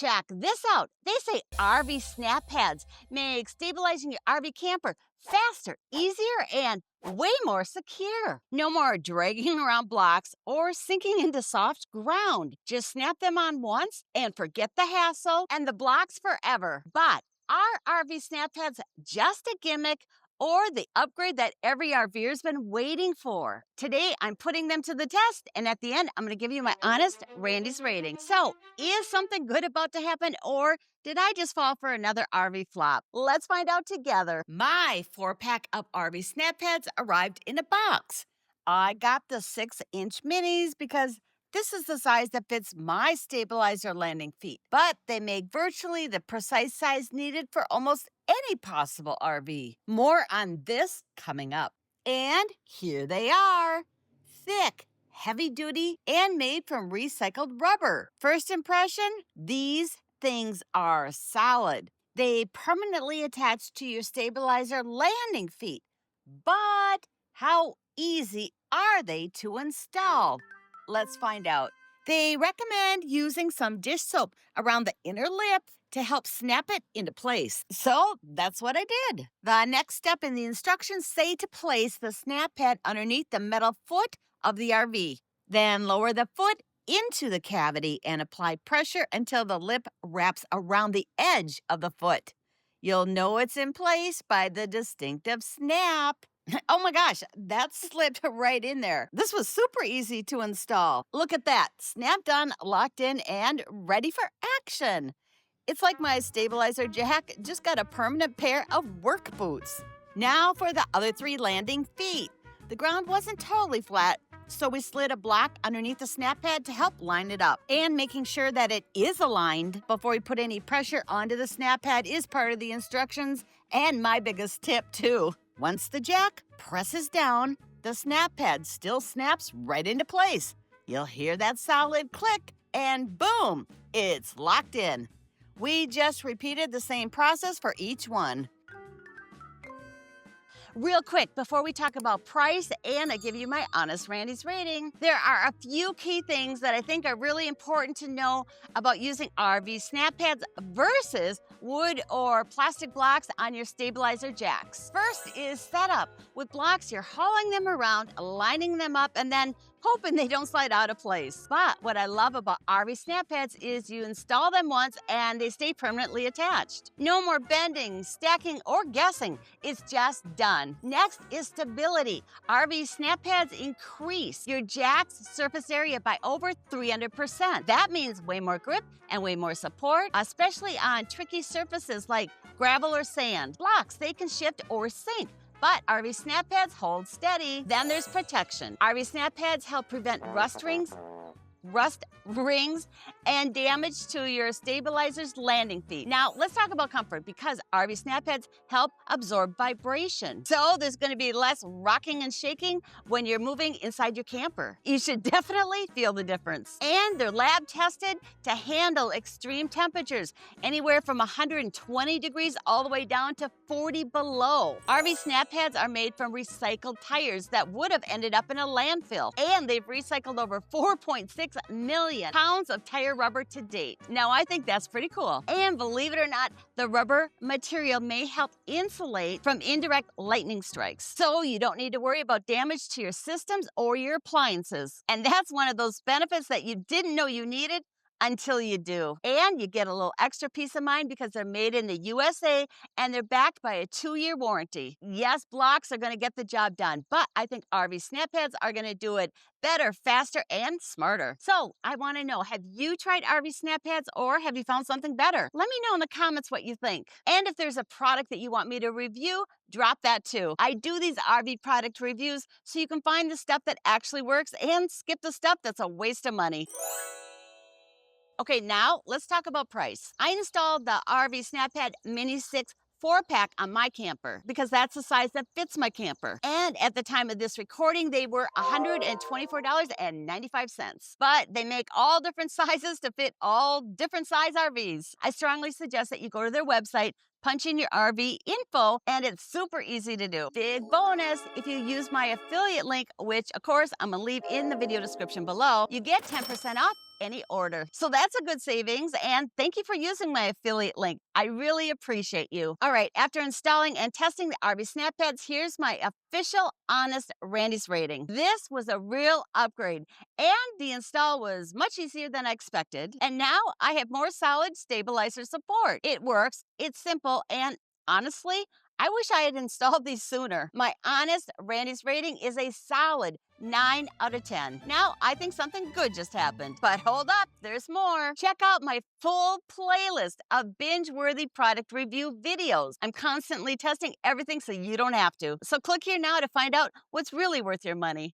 Check this out. They say RV SnapPads make stabilizing your RV camper faster, easier, and way more secure. No more dragging around blocks or sinking into soft ground. Just snap them on once and forget the hassle and the blocks forever. But are RV SnapPads just a gimmick or the upgrade that every RVer's been waiting for? Today, I'm putting them to the test, and at the end, I'm going to give you my honest Randy's rating. So, is something good about to happen, or did I just fall for another RV flop? Let's find out together. My 4-pack of RV SnapPads arrived in a box. I got the 6-inch minis because this is the size that fits my stabilizer landing feet, but they make virtually the precise size needed for almost any possible RV. More on this coming up. And here they are. Thick, heavy-duty, and made from recycled rubber. First impression, these things are solid. They permanently attach to your stabilizer landing feet. But how easy are they to install? Let's find out. They recommend using some dish soap around the inner lip to help snap it into place. So that's what I did. The next step in the instructions say to place the snap pad underneath the metal foot of the RV. Then lower the foot into the cavity and apply pressure until the lip wraps around the edge of the foot. You'll know it's in place by the distinctive snap. Oh my gosh, that slipped right in there. This was super easy to install. Look at that, snapped on, locked in, and ready for action. It's like my stabilizer jack just got a permanent pair of work boots. Now for the other 3 landing feet. The ground wasn't totally flat, so we slid a block underneath the snap pad to help line it up. And making sure that it is aligned before we put any pressure onto the snap pad is part of the instructions, and my biggest tip too. Once the jack presses down, the snap pad still snaps right into place. You'll hear that solid click, and boom, it's locked in. We just repeated the same process for each one. Real quick, before we talk about price and I give you my honest Randy's rating, there are a few key things that I think are really important to know about using RV SnapPads versus wood or plastic blocks on your stabilizer jacks. First is setup. With blocks, you're hauling them around, lining them up, and then hoping they don't slide out of place. But what I love about RV SnapPads is you install them once and they stay permanently attached. No more bending, stacking, or guessing. It's just done. Next is stability. RV SnapPads increase your jack's surface area by over 300%. That means way more grip and way more support, especially on tricky surfaces like gravel or sand. Blocks, they can shift or sink, but RV SnapPads hold steady. Then there's protection. RV SnapPads help prevent rust rings, and damage to your stabilizer's landing feet. Now, let's talk about comfort because RV SnapPads help absorb vibration. So there's going to be less rocking and shaking when you're moving inside your camper. You should definitely feel the difference. And they're lab tested to handle extreme temperatures, anywhere from 120 degrees all the way down to 40 below. RV SnapPads are made from recycled tires that would have ended up in a landfill, and they've recycled over 4.6 million pounds of tire rubber to date. Now, I think that's pretty cool. And believe it or not, the rubber material may help insulate from indirect lightning strikes. So you don't need to worry about damage to your systems or your appliances. And that's one of those benefits that you didn't know you needed until you do. And you get a little extra peace of mind because they're made in the USA and they're backed by a 2-year warranty. Yes, blocks are going to get the job done, but I think RV SnapPads are going to do it better, faster, and smarter. So I want to know, have you tried RV SnapPads or have you found something better? Let me know in the comments what you think. And if there's a product that you want me to review, drop that too. I do these RV product reviews so you can find the stuff that actually works and skip the stuff that's a waste of money. Okay, now let's talk about price. I installed the RV SnapPad Mini 6 4-pack on my camper because that's the size that fits my camper. And at the time of this recording, they were $124.95. But they make all different sizes to fit all different size RVs. I strongly suggest that you go to their website, punch in your RV info, and it's super easy to do. Big bonus, if you use my affiliate link, which of course I'm gonna leave in the video description below, you get 10% off any order. So that's a good savings, and thank you for using my affiliate link. I really appreciate you. All right, after installing and testing the RV SnapPads, here's my official honest Randy's rating. This was a real upgrade, and the install was much easier than I expected. And now I have more solid stabilizer support. It works, it's simple, and honestly, I wish I had installed these sooner. My honest Randy's rating is a solid 9 out of 10. Now, I think something good just happened. But hold up, there's more. Check out my full playlist of binge-worthy product review videos. I'm constantly testing everything so you don't have to. So click here now to find out what's really worth your money.